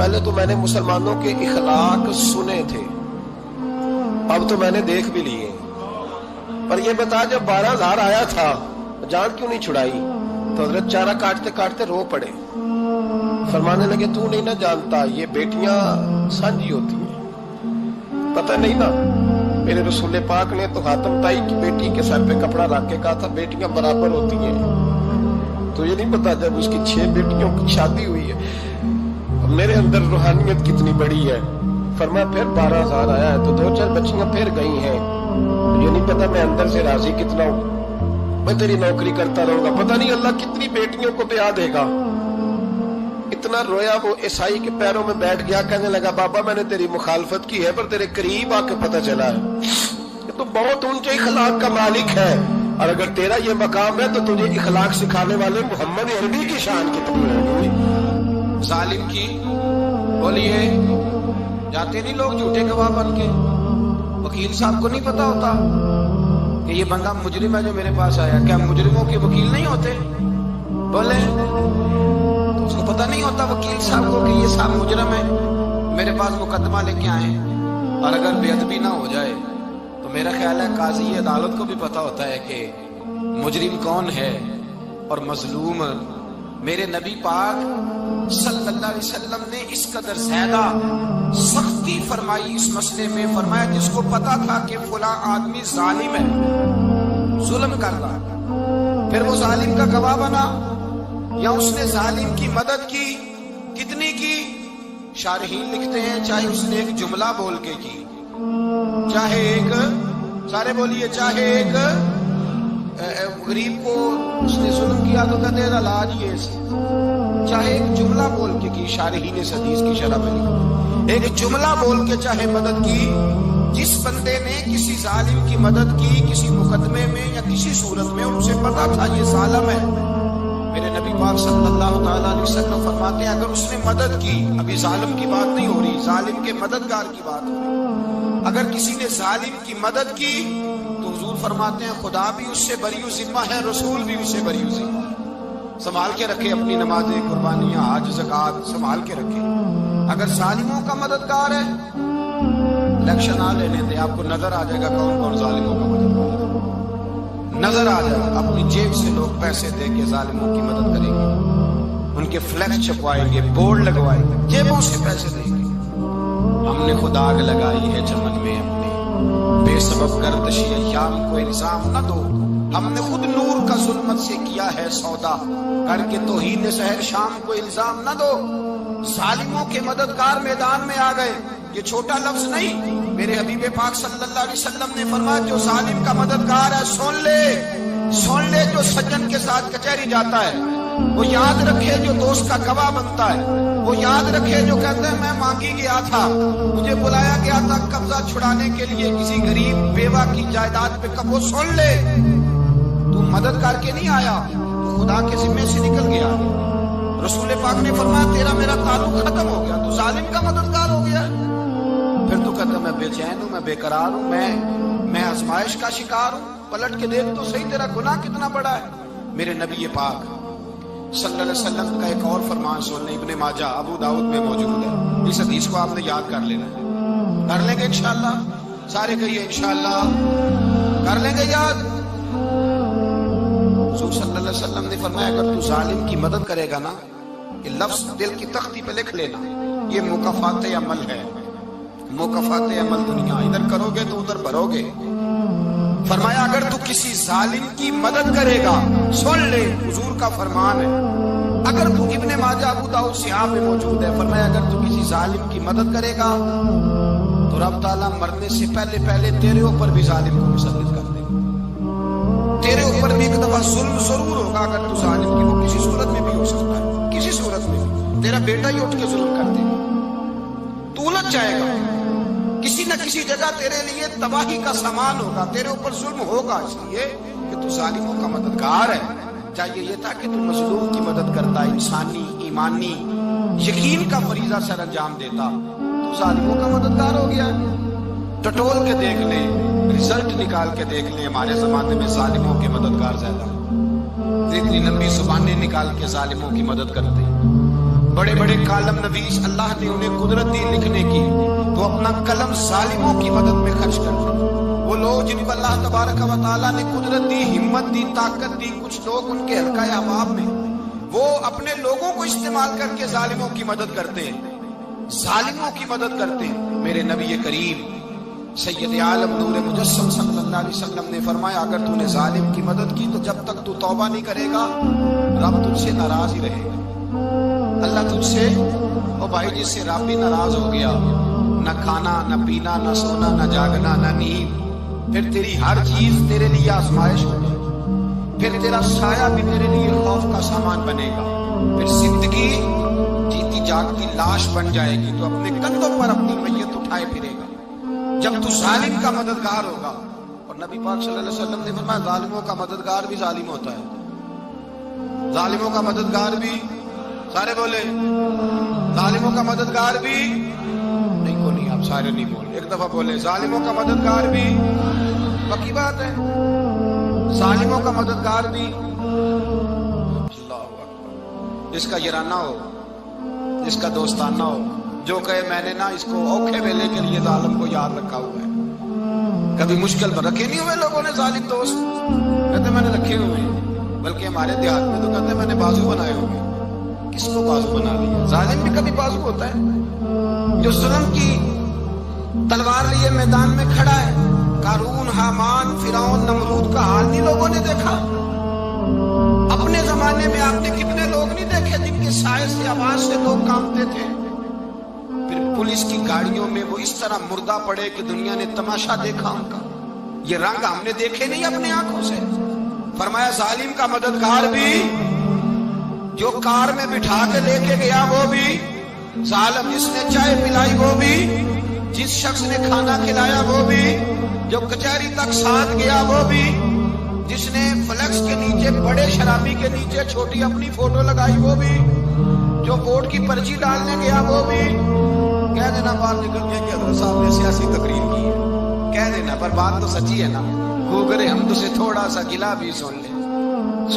پہلے تو میں نے مسلمانوں کے اخلاق سنے تھے، اب تو میں نے دیکھ بھی لیے۔ پر یہ بتا جب 12,000 آیا تھا جان کیوں نہیں چھڑائی؟ تو حضرت چارہ کاٹتے کاٹتے رو پڑے، فرمانے لگے تو نہیں نہ جانتا یہ بیٹیاں سانجھی ہوتی ہیں، پتہ نہیں نا؟ میرے رسول پاک نے تو خاتم تائی کی بیٹی کے سر پہ کپڑا رکھ کے کہا تھا بیٹیاں برابر ہوتی ہیں، تو یہ نہیں پتا جب اس کی 6 بیٹیوں کی شادی ہوئی ہے میرے اندر روحانیت کتنی بڑی ہے۔ فرمایا پھر 12,000 آیا ہے تو 2-4 بچیاں پھر گئی ہیں، یہ نہیں پتا میں اندر سے راضی کتنا ہوں، میں تیری نوکری کرتا رہوں گا، پتہ نہیں اللہ کتنی بیٹیوں کو بیاہ دے گا۔ اتنا رویا وہ عیسائی کے پیروں میں بیٹھ گیا، کہنے لگا بابا میں نے تیری مخالفت کی ہے پر تیرے قریب آ کے پتہ چلا ہے کہ تو بہت اونچے اخلاق کا مالک ہے، اور اگر تیرا یہ مقام ہے تو تجھے اخلاق سکھانے والے محمد عربی کی شان کتنی ہوگی۔ ظالم کی بولیے جاتے نہیں لوگ جھوٹے گواہ بن کے، وکیل صاحب کو نہیں پتا ہوتا کہ یہ بندہ مجرم ہے جو میرے پاس آیا، کیا مجرموں کے وکیل نہیں ہوتے؟ بولے اس کو پتہ نہیں ہوتا وکیل صاحب کو کہ یہ صاحب مجرم ہے، میرے پاس مقدمہ لے کے آئے، اور اگر بے ادبی نہ ہو جائے تو میرا خیال ہے قاضی عدالت کو بھی پتہ ہوتا ہے کہ مجرم کون ہے اور مظلوم۔ میرے نبی پاک صلی اللہ علیہ وسلم نے اس قدر زیادہ سختی فرمائی اس مسئلے میں، فرمایا جس کو پتا تھا کہ فلاں آدمی ظالم ہے، ظلم کر رہا، پھر وہ ظالم کا گواہ بنا یا اس نے ظالم کی مدد کی، کتنی کی؟ شارحین لکھتے ہیں چاہے اس نے ایک جملہ بول کے کی، چاہے ایک، سارے بولیے، چاہے ایک غریب کو اس نے ظلم کیا تو کہتے ہیں علاج یہ سے، چاہے ایک جملہ بول کے کی، شارحین اس حدیث کی شرح میں لکھتے ایک جملہ بول کے چاہے مدد کی، جس بندے نے کسی ظالم کی مدد کی کسی مقدمے میں یا کسی صورت میں، ان سے پتا تھا یہ ظالم ہے، میرے نبی پاک صلی اللہ تعالیٰ علیہ وسلم فرماتے ہیں اگر اس نے مدد کی، ابھی ظالم کی بات نہیں ہو رہی، ظالم کے مددگار کی بات ہو رہی، اگر کسی نے ظالم کی مدد کی تو حضور فرماتے ہیں خدا بھی اس سے بری ذمہ ہے، رسول بھی اس سے بری ذمہ ہے۔ سنبھال کے رکھے اپنی نمازیں، قربانیاں، حج، زکوٰۃ سنبھال کے رکھے۔ اگر ظالموں کا مددگار ہے، الیکشن آ لینے دے، آپ کو نظر آ جائے گا کون کون ظالموں کا مددگار ہے، نظر آ جائے گا، اپنی جیب سے لوگ پیسے دے کے ظالموں کی مدد کریں گے، ان کے فلیکس چھپوائیں گے، بورڈ لگوائیں گے، جیبوں سے پیسے دیں گے۔ ہم نے خود آگ لگائی ہے چمن میں اپنے، بے سبب گردشی ایام کو الزام نہ دو، ہم نے خود نور کا ظلمت سے کیا ہے سودا، کر کے توہین سحر شام کو الزام نہ دو۔ ظالموں کے مددگار میدان میں آ گئے، یہ چھوٹا لفظ نہیں، میرے حبیب پاک صلی اللہ علیہ وسلم نے فرمایا جو ظالم کا مددگار ہے سن لے جو سجن کے ساتھ کچہری جاتا ہے، وہ یاد رکھے جو دوست کا گواہ بنتا ہے، وہ یاد رکھے جو کہتے ہیں میں مانگی گیا تھا، مجھے بلایا گیا تھا قبضہ چھڑانے کے لیے کسی غریب بیوہ کی جائیداد پہ، کب وہ سن لے تو مدد کر کے نہیں آیا، تو خدا کے ذمے سے نکل گیا۔ رسول پاک نے فرمایا تیرا میرا تعلق ختم ہو گیا، تو ظالم کا مددگار ہو گیا، پھر تو کہتا میں بے چین ہوں، میں بے قرار ہوں، میں آزمائش کا شکار ہوں، پلٹ کے دیکھ تو صحیح تیرا گناہ کتنا بڑا ہے۔ میرے نبی پاک صلی اللہ علیہ وسلم کا ایک اور فرمان سننے، ابن ماجہ ابو داؤد میں موجود ہے، اس حدیث کو آپ نے یاد کر لینا ہے، کر لیں گے انشاءاللہ، سارے کہیے انشاءاللہ کر لیں گے یاد۔ حضور صلی اللہ علیہ وسلم نے فرمایا اگر تو ظالم کی مدد کرے گا نا، یہ لفظ دل کی تختی پہ لکھ لینا، یہ مکافات عمل ہے، مکافات عمل دنیا، ادھر کرو گے تو ادھر بھرو گے۔ فرمایا اگر تو کسی ظالم کی مدد کرے گا، سن لے حضور کا فرمان ہے، اگر تو ابن ماجہ ابو داؤد سیاہ میں موجود ہے، فرمایا اگر تو کسی ظالم کی مدد کرے گا تو رب تعالیٰ مرنے سے پہلے تیرے اوپر بھی ظالم کو مسلط کر دے گا، تیرے اوپر بھی ایک دفعہ ظلم ضرور ہوگا اگر تو ظالم کی، وہ کسی صورت میں بھی ہو سکتا ہے، کسی صورت میں بھی تیرا بیٹا ہی اٹھ کے ظلم کر دے گا، تو الجھ جائے گا، کسی نہ کسی جگہ تیرے لیے تباہی کا سامان ہوگا، تیرے اوپر ظلم ہوگا، اس لیے کہ تو ظالموں کا مددگار ہے۔ چاہیے یہ تھا کہ تو مظلوم کی مدد کرتا، انسانی ایمانی یقین کا فریضہ سر انجام دیتا، تو ظالموں کا مددگار ہو گیا۔ ٹٹول کے دیکھ لیں، رزلٹ نکال کے دیکھ لیں، ہمارے زمانے میں ظالموں کے مددگار زیادہ، اتنی لمبی زبانیں نکال کے ظالموں کی مدد کرتے، بڑے بڑے کالم نویس اللہ نے انہیں قدرت دی لکھنے کی، تو اپنا قلم ظالموں کی مدد میں خرچ کرتے۔ وہ لوگ جن کو اللہ تبارک و تعالیٰ نے قدرت دی، ہمت دی، طاقت دی، کچھ لوگ ان کے حلقہ احباب میں وہ اپنے لوگوں کو استعمال کر کے ظالموں کی مدد کرتے ہیں، ظالموں کی مدد کرتے ہیں۔ میرے نبی کریم سید عالم نور مجسم صلی اللہ علیہ وسلم نے فرمایا، اگر تو نے ظالم کی مدد کی تو جب تک تو توبہ نہیں کرے گا رب تجھ سے ناراض ہی رہے گا۔ اللہ تجھ سے، او بھائی جس سے رب بھی ناراض ہو گیا، نہ کھانا نہ پینا نہ سونا نہ جاگنا نہ نیند، پھر تیری ہر چیز تیرے لیے آزمائش ہو جائے، پھر تیرا سایہ بھی تیرے لیے خوف کا سامان بنے گا، پھر زندگی جیتی جاگتی لاش بن جائے گی، تو اپنے کندھوں پر اپنی میت اٹھائے پھرے گا جب تو ظالم کا مددگار ہوگا۔ اور نبی پاک صلی اللہ علیہ وسلم نے فرمایا، ظالموں کا مددگار بھی ظالم ہوتا ہے، ظالموں کا مددگار بھی، سارے بولے ظالموں کا مددگار بھی، نہیں کو نہیں، آپ سارے نہیں بولے، ایک دفعہ بولے ظالموں کا مددگار بھی، پکی بات ہے، ظالموں کا مددگار بھی۔ اللہ اکبر، جس کا یارانہ ہو، جس کا دوستانہ ہو، جو کہے میں نے نا اس کو اوکھے ویلے کے لیے ظالم کو یاد رکھا ہوا ہے۔ کبھی مشکل پر رکھے نہیں ہوئے لوگوں نے ظالم دوست، کہتے میں نے رکھے ہوئے ہیں، بلکہ ہمارے دیہات میں تو کہتے میں نے بازو بنائے ہوئے۔ کس کو بازو بنا لیا؟ ظالم بھی کبھی بازو ہوتا ہے، جو ظلم کی تلوار لیے میدان میں کھڑا ہے۔ قارون، حامان، فرعون، نمرود کا حال نہیں لوگوں نے دیکھا؟ اپنے زمانے میں آپ نے کتنے لوگ نہیں دیکھے جن کے سائے سے، آواز سے لوگ کانپتے تھے؟ پھر پولیس کی گاڑیوں میں وہ اس طرح مردہ پڑے کہ دنیا نے تماشا دیکھا ان کا۔ یہ رنگ ہم نے دیکھے نہیں اپنے آنکھوں سے۔ فرمایا ظالم کا مددگار بھی، جو کار میں بٹھا کے لے کے گیا وہ بھی ظالم، جس نے چائے پلائی وہ بھی، جس شخص نے کھانا کھلایا وہ بھی، جو کچہری تک ساتھ گیا وہ بھی، جس نے فلیکس کے نیچے، بڑے شرابی کے نیچے چھوٹی اپنی فوٹو لگائی وہ بھی، جو ووٹ کی پرچی ڈالنے گیا وہ بھی۔ کہہ دینا باہر نکل کے کہ حضرت صاحب نے سیاسی تقریر کی ہے، کہہ دینا، پر بات تو سچی ہے نا۔ خو کرے ہم تو سے تھوڑا سا گلا بھی سن لے،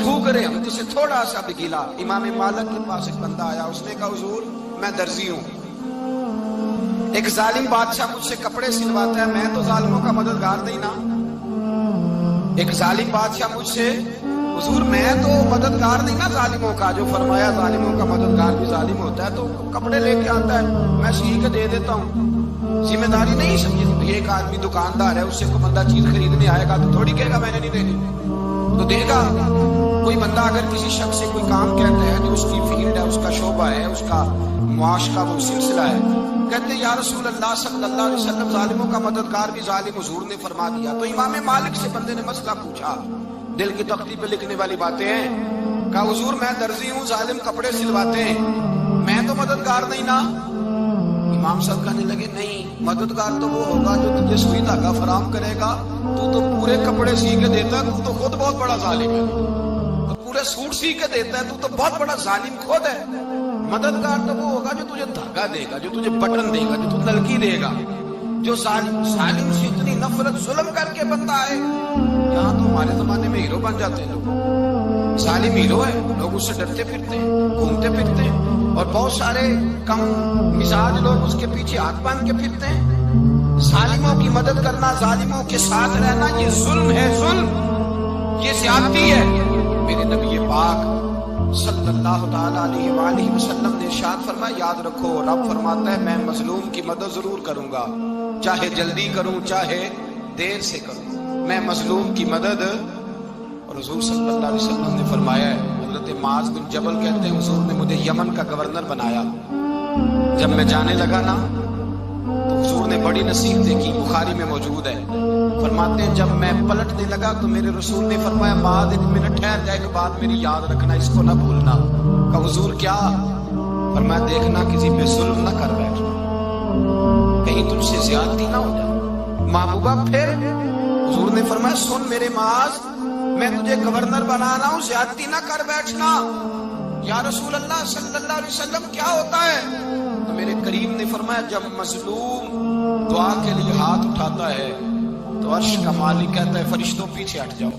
خو کرے ہم تو سے تھوڑا سا بھی گلا۔ امام مالک کے پاس ایک بندہ آیا، اس نے کہا حضور میں درزی ہوں، ایک ظالم بادشاہ مجھ سے کپڑے سلواتا ہے، میں تو ظالموں کا مددگار نہیں نا۔ ایک ظالم بادشاہ مجھ سے، حضور میں تو مددگار نہیں نا ظالموں کا۔ جو فرمایا ظالموں کا مددگار بھی ظالم ہوتا ہے، تو کپڑے لے کے آتا ہے میں سی کے دے دیتا ہوں، ذمہ داری نہیں سمجھے۔ ایک آدمی دکاندار ہے، اس سے کوئی بندہ چیز خریدنے آئے گا تو تھوڑی کہے گا میں نے نہیں دینی، تو دے گا۔ کوئی بندہ اگر کسی شخص سے کوئی کام کہتا ہے جو اس کی فیلڈ ہے، اس کا شعبہ ہے، اس کا معاش کا وہ سلسلہ ہے، کہتے یا رسول اللہ صلی اللہ علیہ وسلم ظالموں کا مددگار بھی ظالم، حضور نے فرما دیا۔ تو امام مالک سے بندے نے مسئلہ پوچھا، دل کی تختی پہ لکھنے والی باتیں ہیں، کہا حضور میں درزی ہوں، ظالم کپڑے سلواتے ہیں، میں تو مددگار نہیں نا۔ امام صاحب کہنے لگے نہیں، مددگار تو وہ ہوگا جو تجھے سوئی دھاگا فراہم کرے گا، تو پورے کپڑے سی کے دیتا ہے، تو خود بہت بڑا ظالم ہے، تو پورے سوٹ سی کے دیتا ہے، تو بہت بڑا ظالم خود ہے۔ مددگار تو وہ ہوگا جو تجھے دھاگا دے گا، جو تجھے بٹن دے گا، جو تجھے نلکی دے گا، جو ظالم سے اتنی نفرت ظلم کر کے بنتا ہے۔ یہاں تو ہمارے زمانے میں ہیرو بن جاتے ہیں لوگ، ظالم ہیرو ہے، لوگ اس سے ڈرتے پھرتے ہیں، گھومتے پھرتے ہیں، اور بہت سارے کم مزاج لوگ اس کے پیچھے ہاتھ باندھ کے پھرتے ہیں۔ ظالموں کی مدد کرنا، ظالموں کے ساتھ رہنا، یہ ظلم ہے، ظلم، یہ زیادتی ہے۔ میرے نبی پاک صلی اللہ تعالی علیہ وآلہ وسلم نے ارشاد فرمایا، یاد رکھو رب فرماتا ہے میں مظلوم کی مدد ضرور کروں گا، چاہے جلدی کروں چاہے دیر سے کروں، میں مظلوم کی مدد۔ اور حضور صلی اللہ علیہ وسلم نے فرمایا ہے، حضرت معاذ بن جبل کہتے ہیں حضور نے مجھے یمن کا گورنر بنایا، جب میں جانے لگا نا تو حضور نے بڑی نصیحتیں کی، بخاری میں موجود ہے، فرماتے ہیں جب میں پلٹنے لگا تو میرے رسول نے فرمایا بعد ایک منٹ ٹھہر جائے، ایک بات میری یاد رکھنا، اس کو نہ بھولنا۔ کہا حضور کیا؟ فرمایا دیکھنا کسی پہ ظلم نہ کر بیٹھنا، کہیں تم سے زیادتی نہ ہو جائے۔ محبوبہ پھر حضور نے فرمایا سن میرے معاذ، میں تجھے گورنر بنا رہا ہوں، زیادتی نہ کر بیٹھنا۔ یا رسول اللہ صلی اللہ علیہ وسلم کیا ہوتا ہے؟ تو میرے کریم نے فرمایا جب مظلوم دعا کے لیے ہاتھ اٹھاتا ہے تو عرش کا مالک کہتا ہے فرشتوں پیچھے ہٹ جاؤ۔